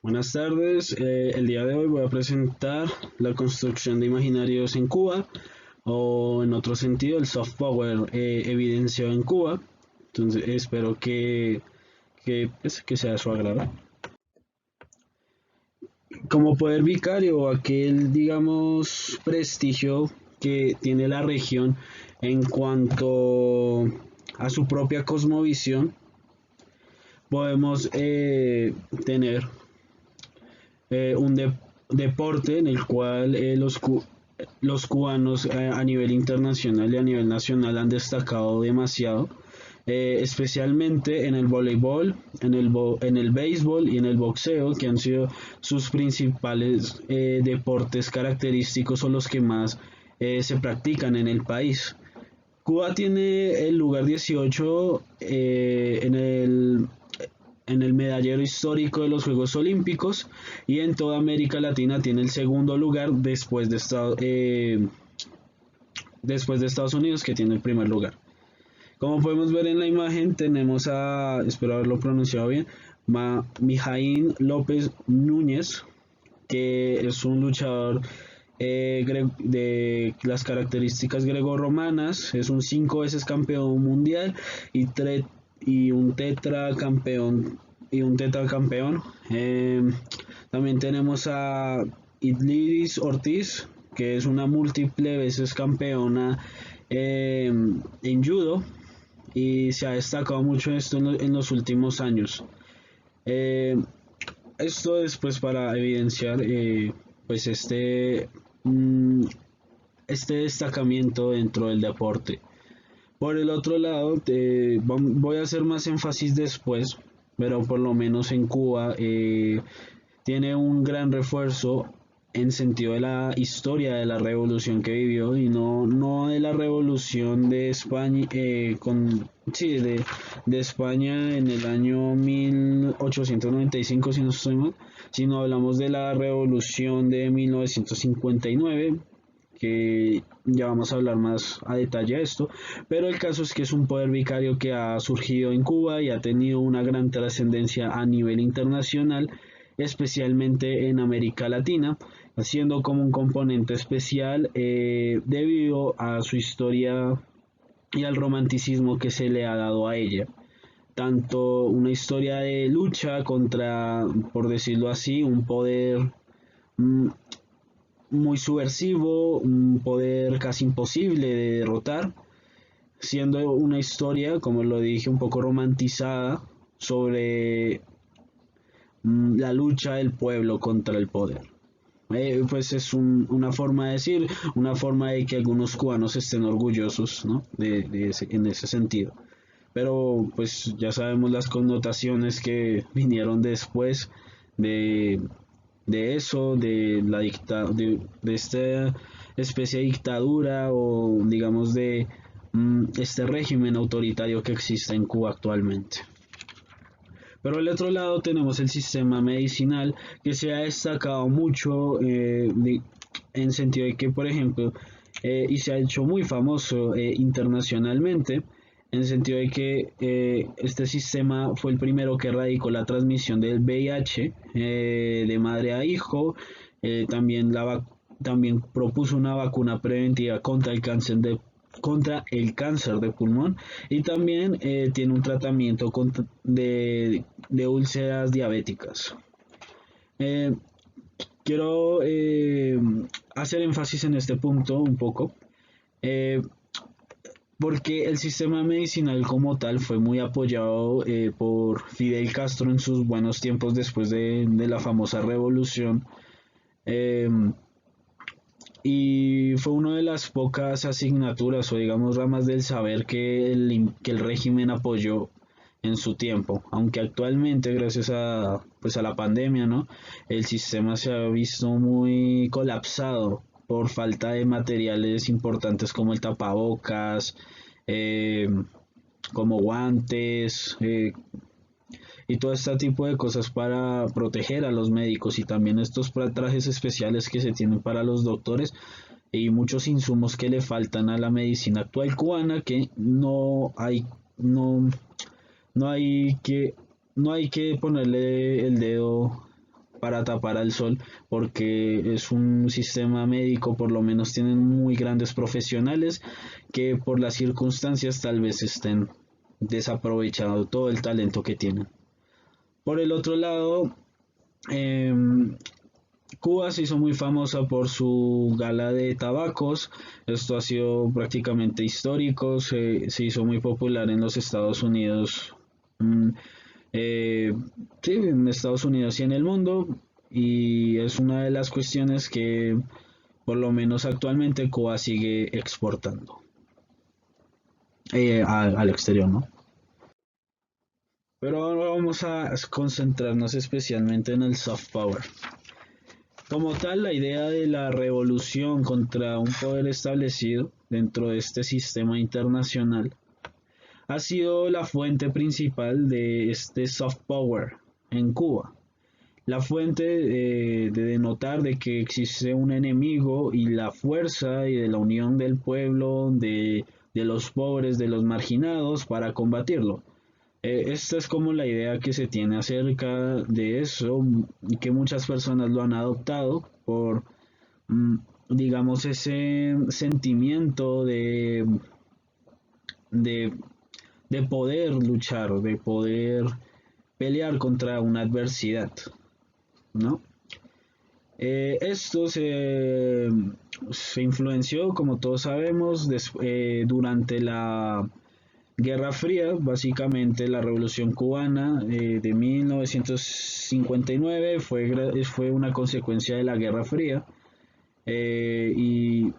Buenas tardes, el día de hoy voy a presentar la construcción de imaginarios en Cuba, o en otro sentido, el soft power evidenciado en Cuba. Entonces espero que sea de su agrado. Como poder vicario, aquel, digamos, prestigio que tiene la región en cuanto a su propia cosmovisión, podemos tener un deporte en el cual los cubanos a nivel internacional y a nivel nacional han destacado demasiado, especialmente en el voleibol, en el béisbol y en el boxeo, que han sido sus principales deportes característicos o los que más se practican en el país. Cuba tiene el lugar 18 en el medallero histórico de los Juegos Olímpicos, y en toda América Latina tiene el segundo lugar después de Estados Unidos, que tiene el primer lugar. Como podemos ver en la imagen, tenemos a, espero haberlo pronunciado bien, Mijaín López Núñez, que es un luchador de las características greco-romanas. Es un 5 veces campeón mundial y, y un tetracampeón un tetracampeón. También tenemos a Idliris Ortiz, que es una múltiple veces campeona en judo, y se ha destacado mucho esto en los últimos años. Eh, Esto es pues para evidenciar pues mm, este destacamiento dentro del deporte. Por el otro lado, voy a hacer más énfasis después, pero por lo menos en Cuba tiene un gran refuerzo en sentido de la historia de la revolución que vivió, y no de la revolución de España, sí, de España en el año 1895, si no estoy mal, sino hablamos de la revolución de 1959, que ya vamos a hablar más a detalle de esto. Pero el caso es que es un poder vicario que ha surgido en Cuba y ha tenido una gran trascendencia a nivel internacional, especialmente en América Latina, siendo como un componente especial debido a su historia y al romanticismo que se le ha dado a ella. Tanto una historia de lucha contra, por decirlo así, un poder mm, muy subversivo, un poder casi imposible de derrotar, siendo una historia, como lo dije, un poco romantizada sobre la lucha del pueblo contra el poder. Pues es una forma de decir, una forma de que algunos cubanos estén orgullosos, ¿no? En ese sentido. Pero pues ya sabemos las connotaciones que vinieron después de, de eso, de esta especie de dictadura, o digamos de este régimen autoritario que existe en Cuba actualmente. Pero al otro lado tenemos el sistema medicinal, que se ha destacado mucho en sentido de que, por ejemplo, y se ha hecho muy famoso internacionalmente, en el sentido de que este sistema fue el primero que erradicó la transmisión del VIH de madre a hijo. También también propuso una vacuna preventiva contra el cáncer de pulmón, y también tiene un tratamiento de úlceras diabéticas. Eh, Quiero hacer énfasis en este punto un poco, eh, porque el sistema medicinal como tal fue muy apoyado por Fidel Castro en sus buenos tiempos después de la famosa revolución. Eh, y fue una de las pocas asignaturas, o digamos ramas del saber, que el régimen apoyó en su tiempo, aunque actualmente, gracias a pues a la pandemia, ¿no?, el sistema se ha visto muy colapsado por falta de materiales importantes como el tapabocas, eh, como guantes, y todo este tipo de cosas para proteger a los médicos, y también estos trajes especiales que se tienen para los doctores, y muchos insumos que le faltan a la medicina actual cubana, que no, no hay que ponerle el dedo para tapar al sol, porque es un sistema médico, por lo menos tienen muy grandes profesionales que por las circunstancias tal vez estén desaprovechando todo el talento que tienen. Por el otro lado, Cuba se hizo muy famosa por su gala de tabacos. Esto ha sido prácticamente histórico. Se hizo muy popular en los Estados Unidos. mm, eh, sí, en Estados Unidos y en el mundo. Y es una de las cuestiones que, por lo menos actualmente, Cuba sigue exportando al exterior, ¿no? Pero ahora vamos a concentrarnos especialmente en el soft power. Como tal, la idea de la revolución contra un poder establecido dentro de este sistema internacional ha sido la fuente principal de este soft power en Cuba. La fuente de denotar de que existe un enemigo y la fuerza y de la unión del pueblo, de los pobres, de los marginados para combatirlo. Esta es como la idea que se tiene acerca de eso y que muchas personas lo han adoptado por, mm, digamos, ese sentimiento de, de poder luchar, de poder pelear contra una adversidad, ¿no? Esto se influenció, como todos sabemos, durante la Guerra Fría, básicamente la Revolución Cubana de 1959 fue una consecuencia de la Guerra Fría y,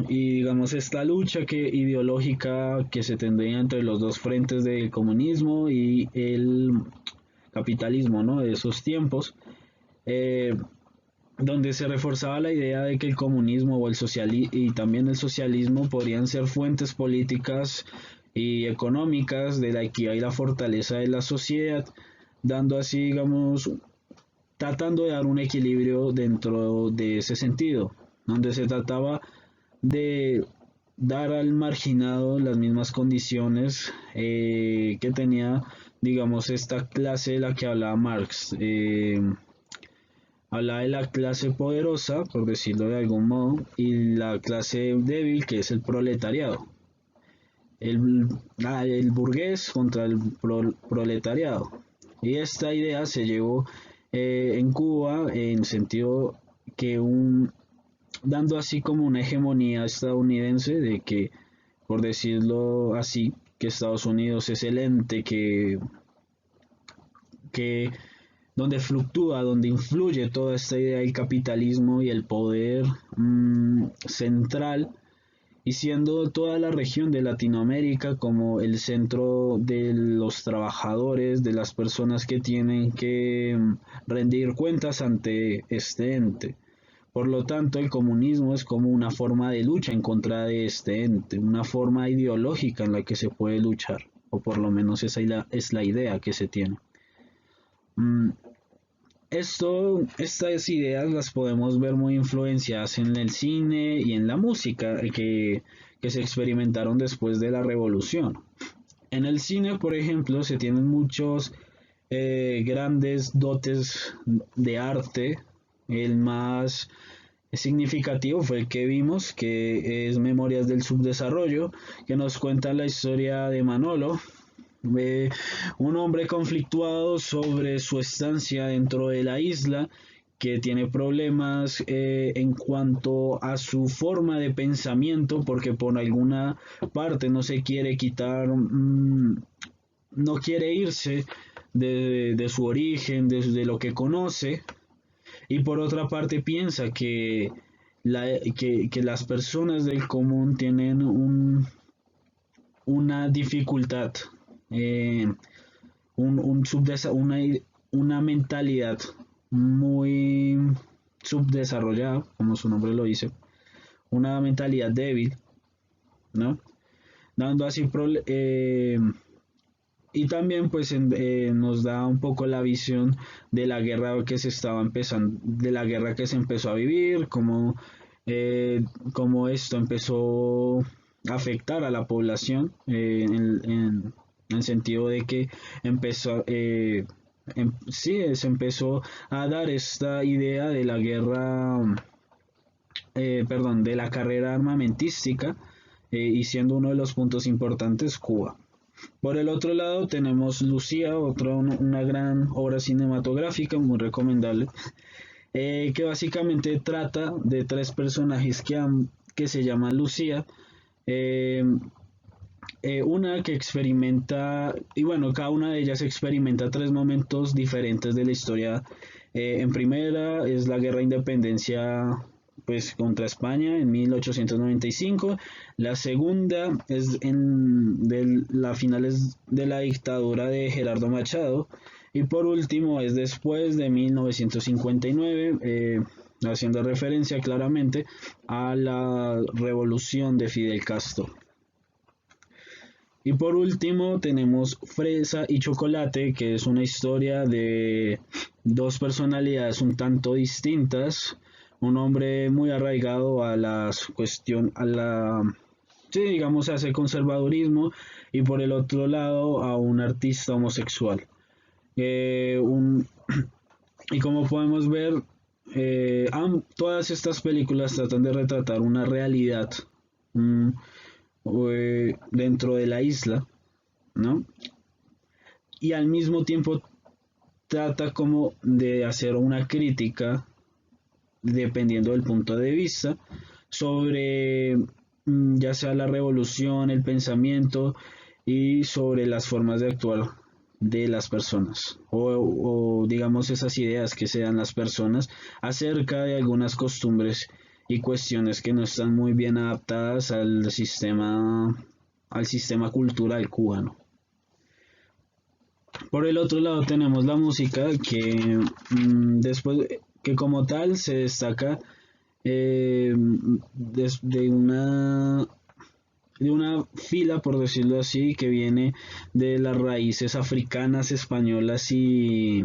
y digamos esta lucha ideológica que se tendría entre los dos frentes del comunismo y el capitalismo, ¿no? De esos tiempos. Eh, donde se reforzaba la idea de que el comunismo o y también el socialismo podrían ser fuentes políticas y económicas de la equidad y la fortaleza de la sociedad, dando así, digamos, tratando de dar un equilibrio dentro de ese sentido, donde se trataba de dar al marginado las mismas condiciones que tenía, digamos, esta clase de la que hablaba Marx. Habla de la clase poderosa, por decirlo de algún modo, y la clase débil, que es el proletariado. El, el burgués contra el proletariado. Y esta idea se llevó en Cuba en sentido que dando así como una hegemonía estadounidense de que, por decirlo así, que Estados Unidos es el ente que donde fluctúa, donde influye toda esta idea del capitalismo y el poder central, y siendo toda la región de Latinoamérica como el centro de los trabajadores, de las personas que tienen que rendir cuentas ante este ente. Por lo tanto, el comunismo es como una forma de lucha en contra de este ente, una forma ideológica en la que se puede luchar, o por lo menos esa es la idea que se tiene. Mm, estas ideas las podemos ver muy influenciadas en el cine y en la música que se experimentaron después de la revolución. En el cine, por ejemplo, se tienen muchos grandes dotes de arte. El más significativo fue el que vimos, que es Memorias del Subdesarrollo, que nos cuenta la historia de Manolo, eh, un hombre conflictuado sobre su estancia dentro de la isla, que tiene problemas en cuanto a su forma de pensamiento, porque por alguna parte no se quiere quitar, no quiere irse de su origen, de lo que conoce, y por otra parte piensa que las personas del común tienen una dificultad, eh, una mentalidad muy subdesarrollada, como su nombre lo dice, una mentalidad débil, ¿no? Dando así y también pues nos da un poco la visión de la guerra que se estaba empezando, de la guerra que se empezó a vivir, cómo esto empezó a afectar a la población en el sentido de que empezó, sí, se empezó a dar esta idea de la guerra, perdón, de la carrera armamentística, y siendo uno de los puntos importantes Cuba. Por el otro lado tenemos Lucía, una gran obra cinematográfica muy recomendable, que básicamente trata de tres personajes que se llaman Lucía, eh, una que experimenta, y bueno, cada una de ellas experimenta tres momentos diferentes de la historia. En primera es la guerra de independencia pues contra España en 1895. La segunda es de la finales de la dictadura de Gerardo Machado. Y por último es después de 1959, haciendo referencia claramente a la revolución de Fidel Castro. Y por último tenemos Fresa y Chocolate, que es una historia de dos personalidades un tanto distintas. Un hombre muy arraigado a sí, digamos, a ese conservadurismo, y por el otro lado a un artista homosexual. Eh, un, y como podemos ver, todas estas películas tratan de retratar una realidad, mm, dentro de la isla, ¿no? Y al mismo tiempo trata como de hacer una crítica, dependiendo del punto de vista, sobre ya sea la revolución, el pensamiento y sobre las formas de actuar de las personas, o digamos esas ideas que se dan las personas acerca de algunas costumbres y cuestiones que no están muy bien adaptadas al sistema cultural cubano. Por el otro lado tenemos la música que, después, que como tal se destaca, de una fila, por decirlo así, que viene de las raíces africanas, españolas y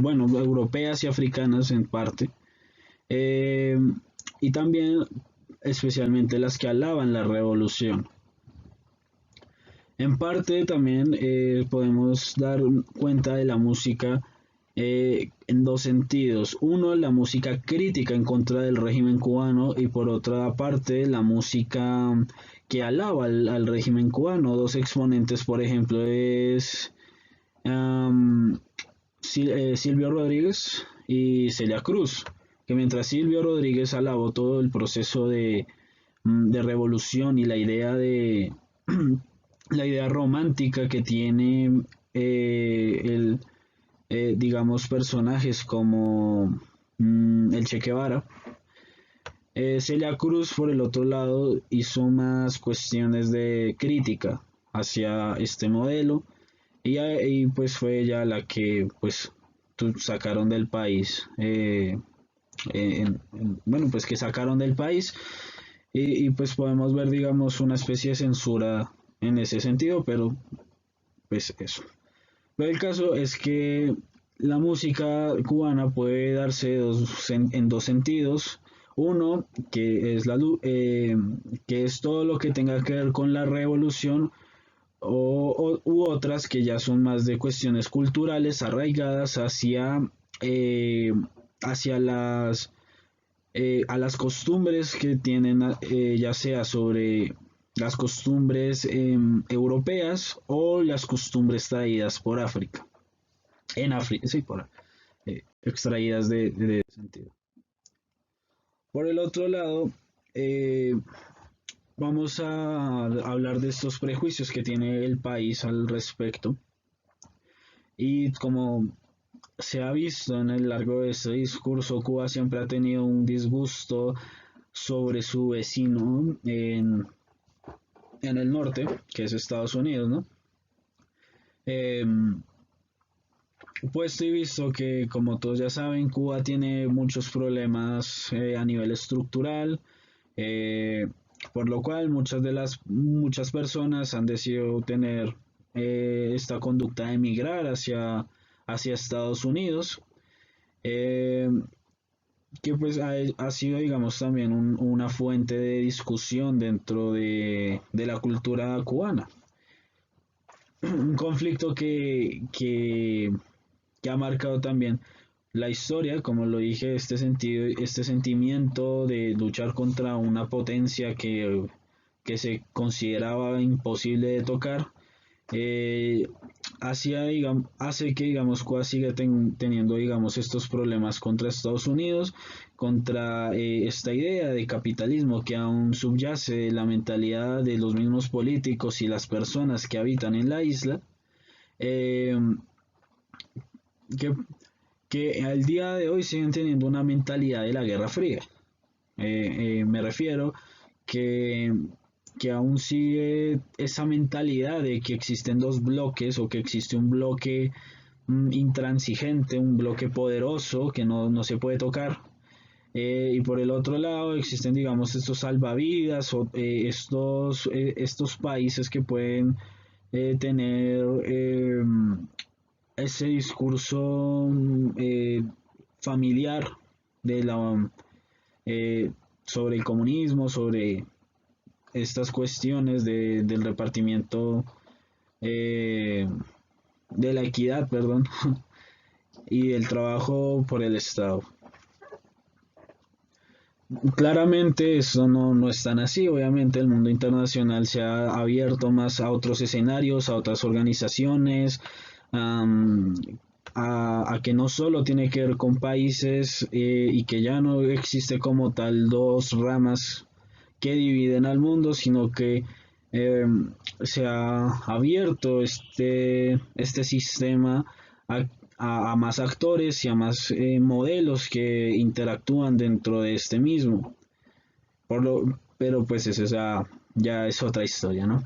bueno, europeas y africanas en parte. Eh, y también especialmente las que alaban la revolución. En parte también podemos dar cuenta de la música, en dos sentidos. Uno, la música crítica en contra del régimen cubano, y por otra parte la música que alaba al régimen cubano. Dos exponentes, por ejemplo, es um, Silvio Rodríguez y Celia Cruz, que mientras Silvio Rodríguez alabó todo el proceso de revolución y la idea de la idea romántica que tiene, digamos, personajes como el Che Guevara. Celia Cruz, por el otro lado, hizo más cuestiones de crítica hacia este modelo, y pues fue ella la que pues sacaron del país, bueno, pues que sacaron del país, y pues podemos ver, digamos, una especie de censura en ese sentido, pero pues eso. Pero el caso es que la música cubana puede darse en dos sentidos. Uno, que es todo lo que tenga que ver con la revolución, u otras que ya son más de cuestiones culturales arraigadas eh, hacia a las costumbres que tienen, ya sea sobre las costumbres europeas o las costumbres traídas por África, en África, sí, extraídas de sentido. Por el otro lado, eh, vamos a hablar de estos prejuicios que tiene el país al respecto. Y como se ha visto en el largo de este discurso, Cuba siempre ha tenido un disgusto sobre su vecino en el norte, que es Estados Unidos, ¿no? Eh, Puesto y visto que, como todos ya saben, Cuba tiene muchos problemas a nivel estructural, eh, por lo cual muchas personas han decidido tener esta conducta de emigrar hacia Estados Unidos, eh, que pues ha sido, digamos, también una fuente de discusión dentro de la cultura cubana. Un conflicto que que ha marcado también la historia, como lo dije, este sentido, este sentimiento de luchar contra una potencia que se consideraba imposible de tocar, eh, hace que, digamos, Cuba siga teniendo, digamos, estos problemas contra Estados Unidos, contra esta idea de capitalismo que aún subyace de la mentalidad de los mismos políticos y las personas que habitan en la isla, eh, que, que al día de hoy siguen teniendo una mentalidad de la Guerra Fría. Me refiero que, que aún sigue esa mentalidad de que existen dos bloques o que existe un bloque intransigente, un bloque poderoso que no se puede tocar. Y por el otro lado existen, digamos, estos salvavidas o estos países que pueden tener ese discurso familiar de eh, sobre el comunismo, sobre estas cuestiones del repartimiento eh, de la equidad, perdón, y del trabajo por el Estado. Claramente eso no es tan así, obviamente el mundo internacional se ha abierto más a otros escenarios, a otras organizaciones, am, a que no solo tiene que ver con países y que ya no existe como tal dos ramas que dividen al mundo, sino que eh, se ha abierto este sistema a, a más actores y a más modelos que interactúan dentro de este mismo. Pero pues eso ya es otra historia, ¿no?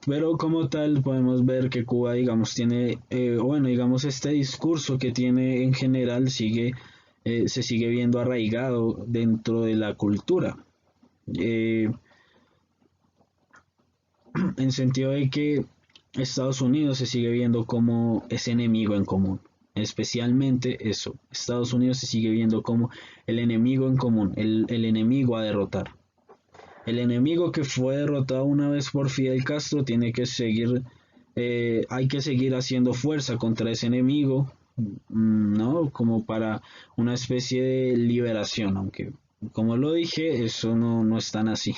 Pero como tal podemos ver que Cuba, digamos, tiene, bueno, digamos, este discurso que tiene en general se sigue viendo arraigado dentro de la cultura. Eh, en sentido de que Estados Unidos se sigue viendo como ese enemigo en común. Especialmente eso, Estados Unidos se sigue viendo como el enemigo en común, el enemigo a derrotar. El enemigo que fue derrotado una vez por Fidel Castro tiene que seguir, hay que seguir haciendo fuerza contra ese enemigo, ¿no? Como para una especie de liberación, aunque como lo dije, eso no es tan así.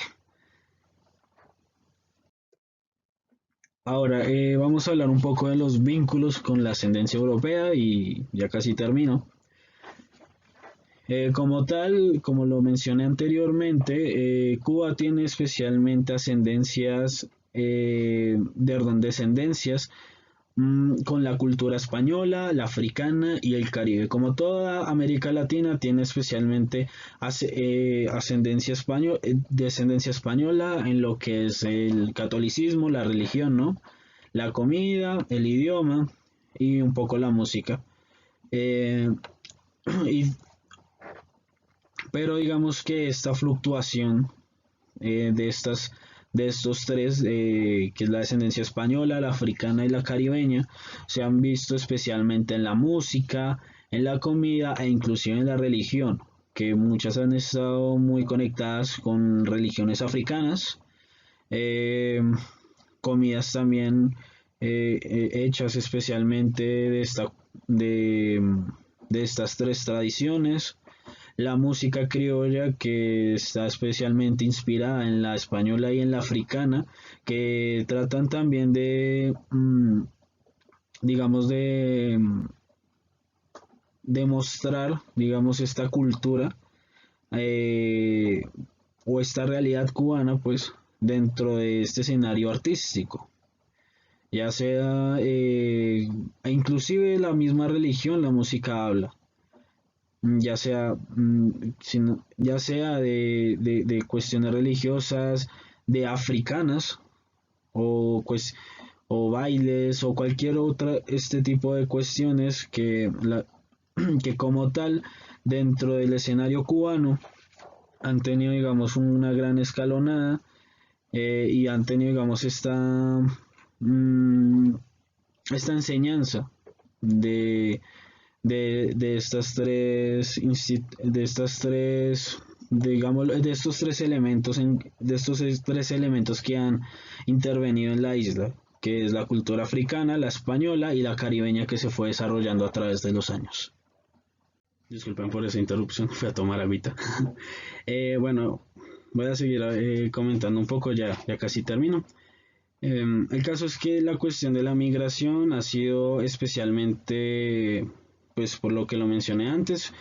Ahora, vamos a hablar un poco de los vínculos con la ascendencia europea y ya casi termino. Como tal, como lo mencioné anteriormente, Cuba tiene especialmente descendencias con la cultura española, la africana y el Caribe. Como toda América Latina, tiene especialmente descendencia española en lo que es el catolicismo, la religión, ¿no? La comida, el idioma y un poco la música. Eh, y Pero digamos que esta fluctuación de estos tres, que es la descendencia española, la africana y la caribeña, se han visto especialmente en la música, en la comida e inclusive en la religión, que muchas han estado muy conectadas con religiones africanas, eh, comidas también hechas especialmente de, de estas tres tradiciones, la música criolla que está especialmente inspirada en la española y en la africana, que tratan también digamos, de mostrar, digamos, esta cultura eh, o esta realidad cubana, pues, dentro de este escenario artístico. Ya sea, e inclusive la misma religión, la música habla. Ya sea, ya sea de cuestiones religiosas, de africanas, o, pues, o bailes, o cualquier otra, este tipo de cuestiones que como tal, dentro del escenario cubano, han tenido, digamos, una gran escalonada y han tenido, digamos, mm, esta enseñanza de de estas de estas tres, digamos, de estos tres elementos, de estos tres elementos que han intervenido en la isla. que es la cultura africana, la española y la caribeña que se fue desarrollando a través de los años. Disculpen por esa interrupción, fui a tomar agüita. Bueno, voy a seguir comentando un poco, ya casi termino. El caso es que la cuestión de la migración ha sido especialmente, pues por lo que lo mencioné antes,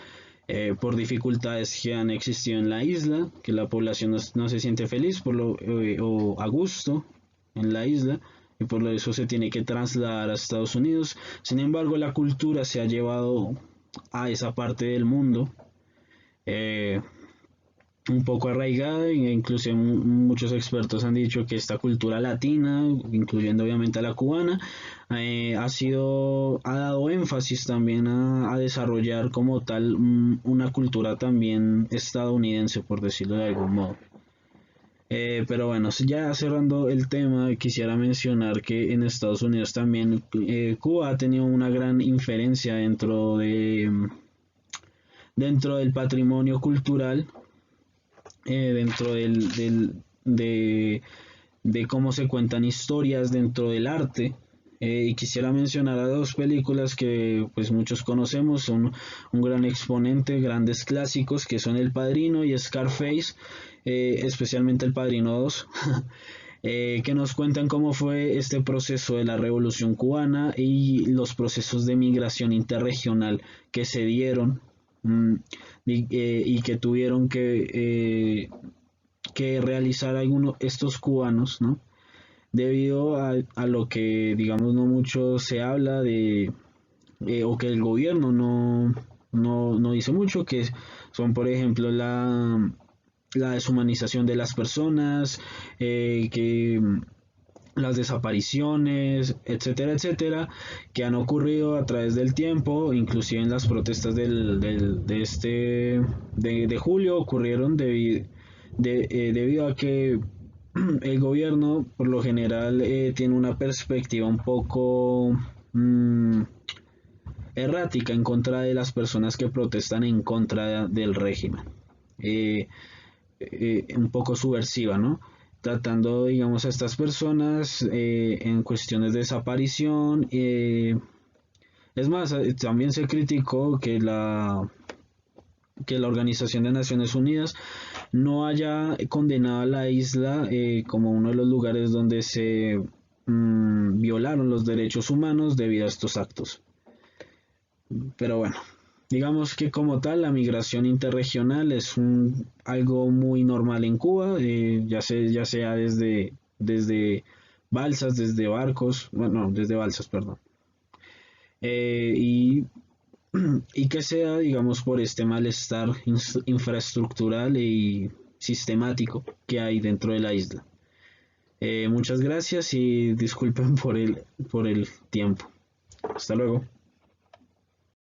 por dificultades que han existido en la isla, que la población no se siente feliz o a gusto en la isla, y por eso se tiene que trasladar a Estados Unidos. Sin embargo, la cultura se ha llevado a esa parte del mundo. eh, un poco arraigada, e incluso muchos expertos han dicho que esta cultura latina, incluyendo obviamente a la cubana, ha dado énfasis también a desarrollar como tal una cultura también estadounidense, por decirlo de algún modo. Pero bueno, ya cerrando el tema, quisiera mencionar que en Estados Unidos también Cuba ha tenido una gran inferencia dentro del patrimonio cultural, dentro de cómo se cuentan historias dentro del arte. Y quisiera mencionar a dos películas que pues muchos conocemos, son un gran exponente, grandes clásicos que son El Padrino y Scarface, especialmente El Padrino 2, que nos cuentan cómo fue este proceso de la Revolución Cubana y los procesos de migración interregional que se dieron, mm, y que tuvieron que realizar algunos estos cubanos, ¿no? Debido a lo que, digamos, no mucho se habla o que el gobierno no dice mucho, que son, por ejemplo, la deshumanización de las personas, que las desapariciones, etcétera, etcétera, que han ocurrido a través del tiempo, inclusive en las protestas de julio, ocurrieron debido a que el gobierno por lo general tiene una perspectiva un poco errática en contra de las personas que protestan en contra del régimen. Eh, un poco subversiva, ¿no? Tratando, digamos, a estas personas en cuestiones de desaparición. Es más, también se criticó que la Organización de Naciones Unidas no haya condenado a la isla como uno de los lugares donde se violaron los derechos humanos debido a estos actos. Pero bueno, digamos que como tal la migración interregional es algo muy normal en Cuba, ya sea desde balsas, desde barcos, bueno, desde balsas, perdón. Eh, y, y que sea, digamos, por este malestar infraestructural y sistemático que hay dentro de la isla. Muchas gracias y disculpen por el tiempo. Hasta luego.